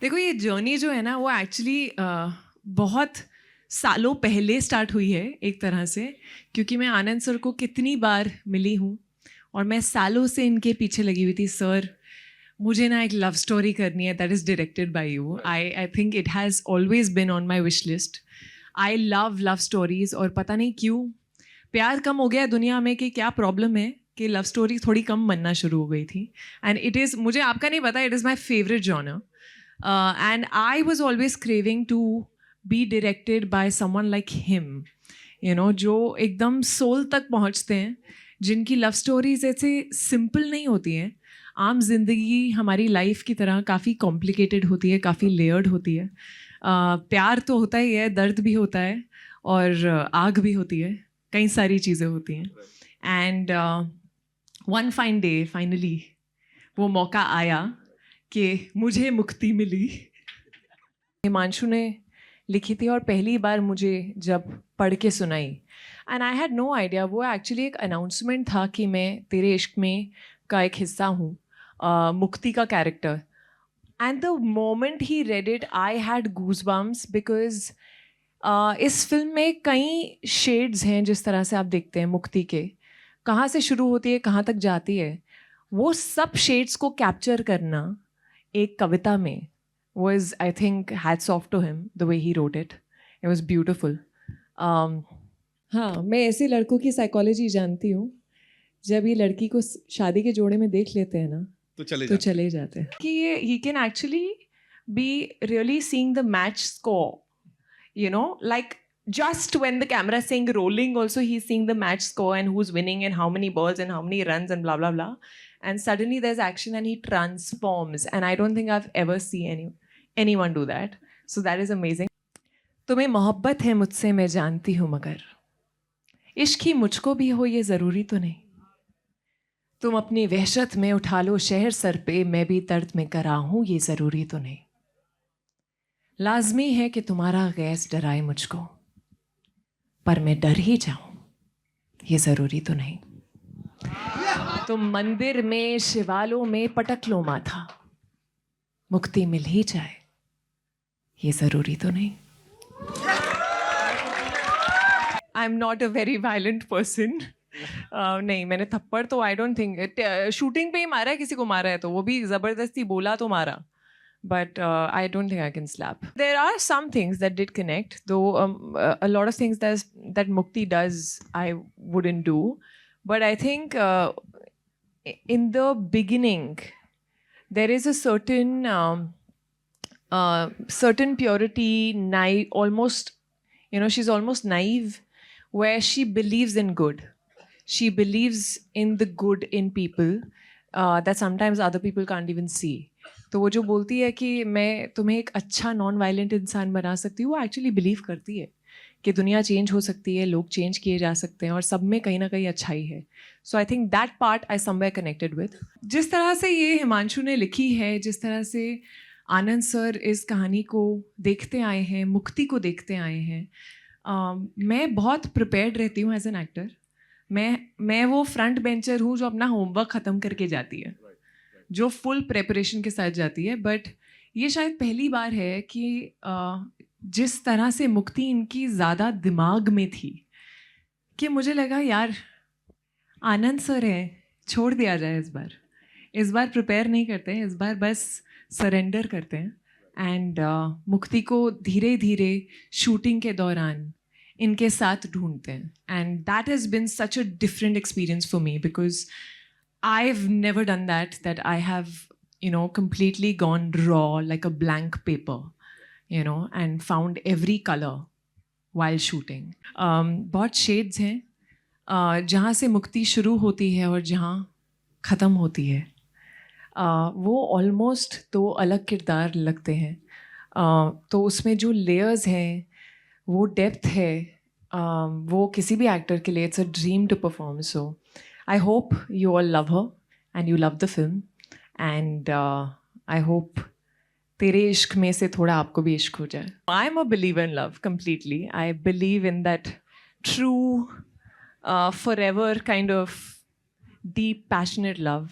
देखो ये जर्नी जो है ना वो एक्चुअली बहुत सालों पहले स्टार्ट हुई है एक तरह से, क्योंकि मैं आनंद सर को कितनी बार मिली हूँ और मैं सालों से इनके पीछे लगी हुई थी। सर मुझे ना एक लव स्टोरी करनी है that is directed by you. I think it has always been on my wish list. I love stories और पता नहीं क्यों प्यार कम हो गया है दुनिया में कि क्या प्रॉब्लम है कि लव स्टोरी थोड़ी कम बनना शुरू हो गई थी। एंड इट इज़, मुझे आपका नहीं पता, it is my favourite genre. And I was always craving to be directed by someone like him, you know, जो एकदम सोल तक पहुँचते हैं, जिनकी लव स्टोरीज ऐसे सिंपल नहीं होती हैं. आम जिंदगी हमारी लाइफ की तरह काफ़ी कॉम्प्लिकेटेड होती है, काफ़ी लेयर्ड होती है. प्यार तो होता ही है, दर्द भी होता है और आग भी होती है, कई सारी चीज़ें होती हैं. And one fine day finally वो मौका आया कि मुझे मुक्ति मिली. हिमांशु ने लिखी थी और पहली बार मुझे जब पढ़ के सुनाई, and I had no idea, वो एक्चुअली एक अनाउंसमेंट था कि मैं तेरे इश्क में का एक हिस्सा हूँ, मुक्ति का character. And the moment he read it I had goosebumps because इस फिल्म में कई शेड्स हैं जिस तरह से आप देखते हैं मुक्ति के, कहाँ से शुरू होती है कहाँ तक जाती है, वो सब शेड्स को कैप्चर करना एक कविता में was, I think, hats off to him, the way he wrote it. It was beautiful. हाँ, मैं ऐसे लड़कों की साइकोलॉजी जानती हूँ, जब ये लड़की को शादी के जोड़े में देख लेते हैं ना तो चले जाते हैं कि ये he can actually be really seeing the match score, you know, like just when the camera is saying rolling also he's seeing the match score and who's winning and how many balls and how many runs and blah blah blah, and suddenly there's action and he transforms, and I don't think I've ever seen anyone do that. So that is amazing. तुम्हें मोहब्बत है मुझसे मैं जानती हूँ, मगर इश्क ही मुझको भी हो ये ज़रूरी तो नहीं. तुम अपनी वहशत में उठा लो शहर सर पे, मैं भी दर्द में करा हूँ ये ज़रूरी तो नहीं. लाजमी है कि तुम्हारा गैस डराए मुझको, पर मैं डर ही जाऊँ ये ज़रूरी तो नहीं. तुम मंदिर में शिवालों में पटक लो माथा, मुक्ति मिल ही जाए ये ज़रूरी तो नहीं. I am not a very violent person. नहीं, मैंने थप्पड़ तो आई डोंट थिंक, शूटिंग पे ही मारा है, किसी को मारा है तो वो भी ज़बरदस्ती बोला तो मारा, but I don't think I can slap. There are some things that did connect, though a lot of things that Mukti does I wouldn't do. But I think in the beginning there is a certain purity, almost, you know, she's almost naive, where she believes in good. She believes in the good in people that sometimes other people can't even see. तो वो जो बोलती है कि मैं तुम्हें एक अच्छा नॉन वायलेंट इंसान बना सकती हूँ, वो एक्चुअली बिलीव करती है कि दुनिया चेंज हो सकती है, लोग चेंज किए जा सकते हैं और सब में कहीं ना कहीं अच्छाई है. So I think that part I somewhere connected with. जिस तरह से ये हिमांशु ने लिखी है, जिस तरह से आनंद सर इस कहानी को देखते आए हैं, मुक्ति को देखते आए हैं, मैं बहुत प्रिपेयर्ड रहती हूँ एज एन एक्टर. मैं वो फ्रंट बेंचर हूँ जो अपना होमवर्क ख़त्म करके जाती है, जो फुल प्रेपरेशन के साथ जाती है. बट ये शायद पहली बार है कि जिस तरह से मुक्ति इनकी ज़्यादा दिमाग में थी कि मुझे लगा यार आनंद सर है, छोड़ दिया जाए. इस बार प्रिपेयर नहीं करते हैं, इस बार बस सरेंडर करते हैं. एंड मुक्ति को धीरे धीरे शूटिंग के दौरान इनके साथ ढूंढते हैं. And that has been such a different experience for me because I've never done that I have, you know, completely gone raw like a blank paper, you know, and found every color while shooting. बहुत shades हैं जहाँ से मुक्ति शुरू होती है और जहाँ ख़त्म होती है. वो almost दो अलग किरदार लगते हैं. तो उसमें जो layers हैं, वो depth है, वो किसी भी actor के लिए it's a dream to perform. So I hope you all love her and you love the film, and I hope तेरे इश्क में से थोड़ा आपको भी इश्क हो जाए. I'm a believer in love completely. I believe in that true, forever kind of deep, passionate love.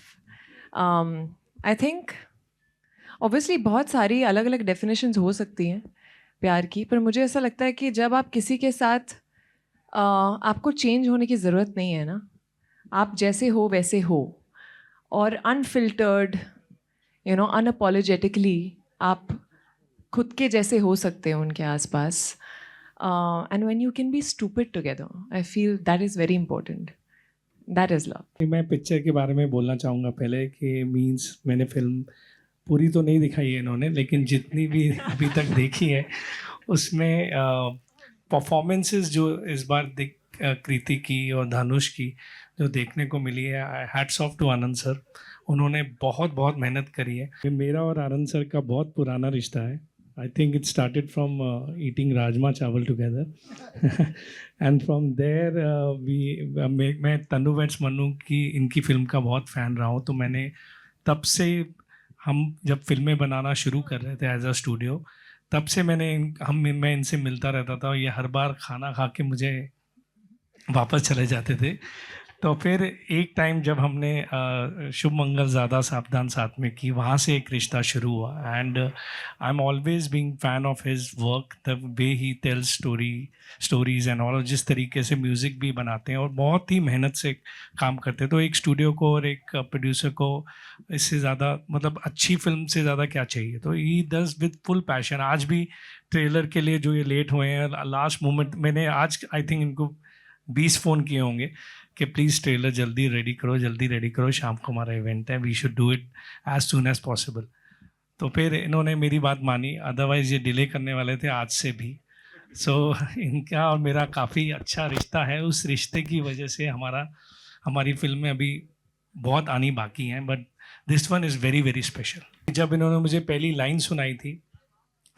I think obviously बहुत सारी अलग अलग डेफिनेशंस हो सकती हैं प्यार की, पर मुझे ऐसा लगता है कि जब आप किसी के साथ आपको चेंज होने की ज़रूरत नहीं है ना, आप जैसे हो वैसे हो, और अनफिल्टर्ड, अनअपोलोजेटिकली आप खुद के जैसे हो सकते हो उनके आसपास, and when you can be stupid together, I feel that is very important, that is love. मैं पिक्चर के बारे में बोलना चाहूँगा पहले कि मीन्स मैंने फिल्म पूरी तो नहीं दिखाई है इन्होंने, लेकिन जितनी भी अभी तक देखी है उसमें परफॉर्मेंसेस जो इस बार दिख कृति की और धनुष की जो देखने को मिली है, hats off to Anand sir. उन्होंने बहुत बहुत मेहनत करी है। मेरा और आनंद सर का बहुत पुराना रिश्ता है। I think it started from eating rajma चावल टुगेदर एंड फ्रॉम देयर मैं तन्नू वेड्स मन्नू की इनकी फिल्म का बहुत फ़ैन रहा हूँ। तो मैंने तब से, हम जब फिल्में बनाना शुरू कर रहे थे एज अ स्टूडियो, तब से मैं इनसे मिलता रहता था, और ये हर बार खाना खा के मुझे वापस चले जाते थे। तो फिर एक टाइम जब हमने शुभ मंगल ज़्यादा सावधान साथ में की, वहाँ से एक रिश्ता शुरू हुआ। And I am always being fan of his work, the way he tells stories and all, जिस तरीके से म्यूज़िक भी बनाते हैं और बहुत ही मेहनत से काम करते हैं। तो एक स्टूडियो को और एक प्रोड्यूसर को इससे ज़्यादा, मतलब अच्छी फिल्म से ज़्यादा क्या चाहिए। तो he does with full passion. आज भी ट्रेलर के लिए जो ये लेट हुए हैं, लास्ट मोमेंट मैंने आज आई थिंक इनको 20 फ़ोन किए होंगे कि प्लीज़ ट्रेलर जल्दी रेडी करो, शाम को हमारा इवेंट है, we should do it as soon as possible. तो फिर इन्होंने मेरी बात मानी, अदरवाइज़ ये डिले करने वाले थे आज से भी। सो इनका और मेरा काफ़ी अच्छा रिश्ता है। उस रिश्ते की वजह से हमारी फिल्में अभी बहुत आनी बाकी हैं, but this one is very very special. जब इन्होंने मुझे पहली लाइन सुनाई थी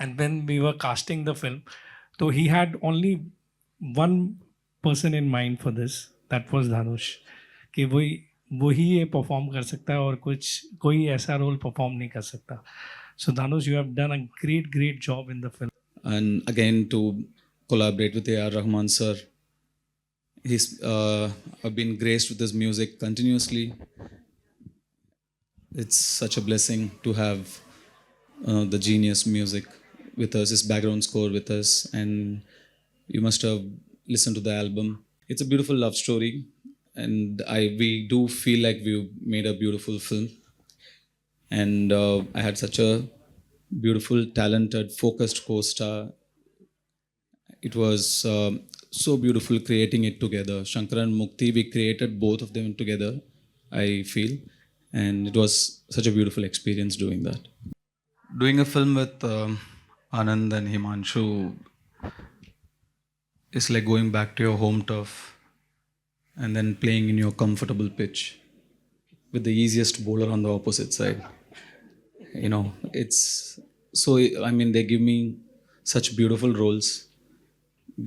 and when we were casting the film, तो he had only one person in mind for this, that was Dhanush, कि वही ये परफॉर्म कर सकता है और कोई ऐसा रोल परफॉर्म नहीं कर सकता। So Dhanush, you have done a great job in the film. And again, to collaborate with A.R. Rahman sir, I've been graced with his music continuously. It's such a blessing to have the genius music with us, his background score with us, and you must have listened to the album. It's a beautiful love story, and we do feel like we made a beautiful film. And I had such a beautiful, talented, focused co-star. It was so beautiful creating it together. Shankar and Mukti, we created both of them together, I feel, and it was such a beautiful experience doing that. Doing a film with Anand and Himanshu is like going back to your home turf and then playing in your comfortable pitch with the easiest bowler on the opposite side. You know, it's so, I mean, they give me such beautiful roles,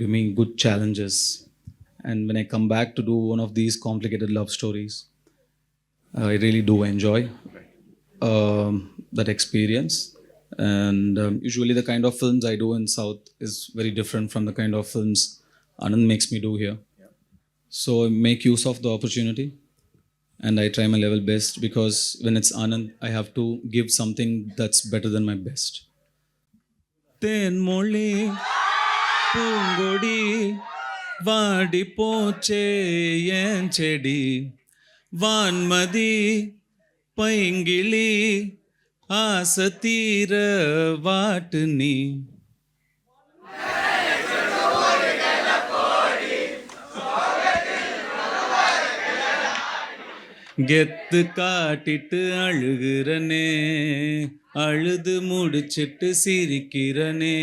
give me good challenges, and when I come back to do one of these complicated love stories, I really do enjoy that experience. And usually the kind of films I do in South is very different from the kind of films Anand makes me do here. So I make use of the opportunity and I try my level best, because when it's Anand, I have to give something that's better than my best. Tenmoli Pungodi Vadi Poche Yenchedi Vanmadi Paingili Asatira Vatni. கெத்து காட்டிட்டு அழுகிறனே, அழுது முடிச்சிட்டு சிரிக்கிறனே,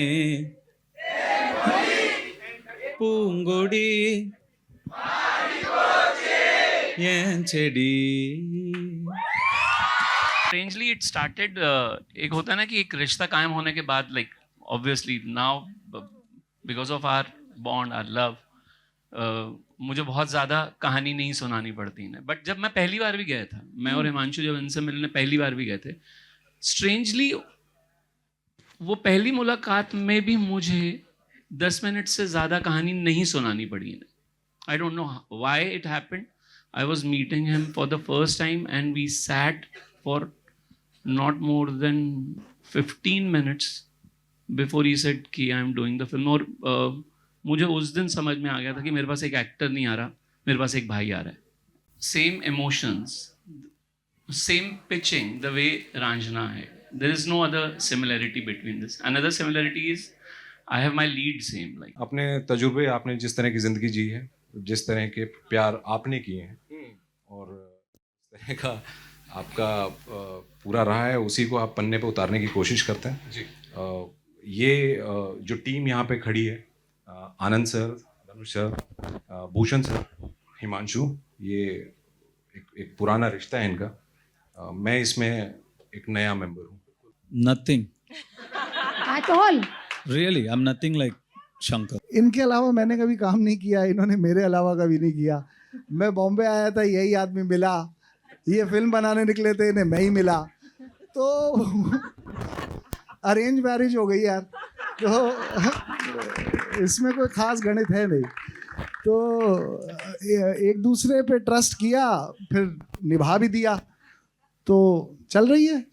பூங்கொடி ஏன் செடி. Strangely it started, एक होता है ना कि एक रिश्ता कायम होने के बाद, like obviously now because of our bond, our love, मुझे बहुत ज़्यादा कहानी नहीं सुनानी पड़ती इन्हें। बट जब मैं पहली बार भी गया था, मैं और हिमांशु जब इनसे मिलने पहली बार भी गए थे, स्ट्रेंजली वो पहली मुलाकात में भी मुझे 10 मिनट से ज़्यादा कहानी नहीं सुनानी पड़ी इन्हें। I don't know why it happened. I was meeting him for the first time and we sat for not more than 15 minutes before he said कि I am doing the film. और मुझे उस दिन समझ में आ गया था कि मेरे पास एक एक्टर नहीं आ रहा, मेरे पास एक भाई आ रहा है. Same emotions, same pitching, the way Ranjana है. There is no other similarity between this. Another similarity is I have my lead same. Like अपने तजुर्बे, आपने जिस तरह की ज़िंदगी जी है, जिस तरह के प्यार आपने किए हैं और इस तरह का आपका पूरा रहा है, उसी को आप पन्ने पे उतारने की कोशिश करते हैं जी. ये जो टीम यहाँ पे खड़ी है, आनंद सर, धनुष सर, भूषण सर, हिमांशु, ये एक पुराना रिश्ता है इनका. मैं इसमें एक नया मेंबर हूँ. Nothing. At all. Really, I'm nothing like Shankar. इनके अलावा मैंने कभी काम नहीं किया, इन्होंने मेरे अलावा कभी नहीं किया. मैं बॉम्बे आया था, यही आदमी मिला, ये फिल्म बनाने निकले थे, इन्हें मैं ही मिला, तो अरेंज मैरिज हो गई यार. तो इसमें कोई ख़ास गणित है नहीं. तो एक दूसरे पे ट्रस्ट किया, फिर निभा भी दिया, तो चल रही है.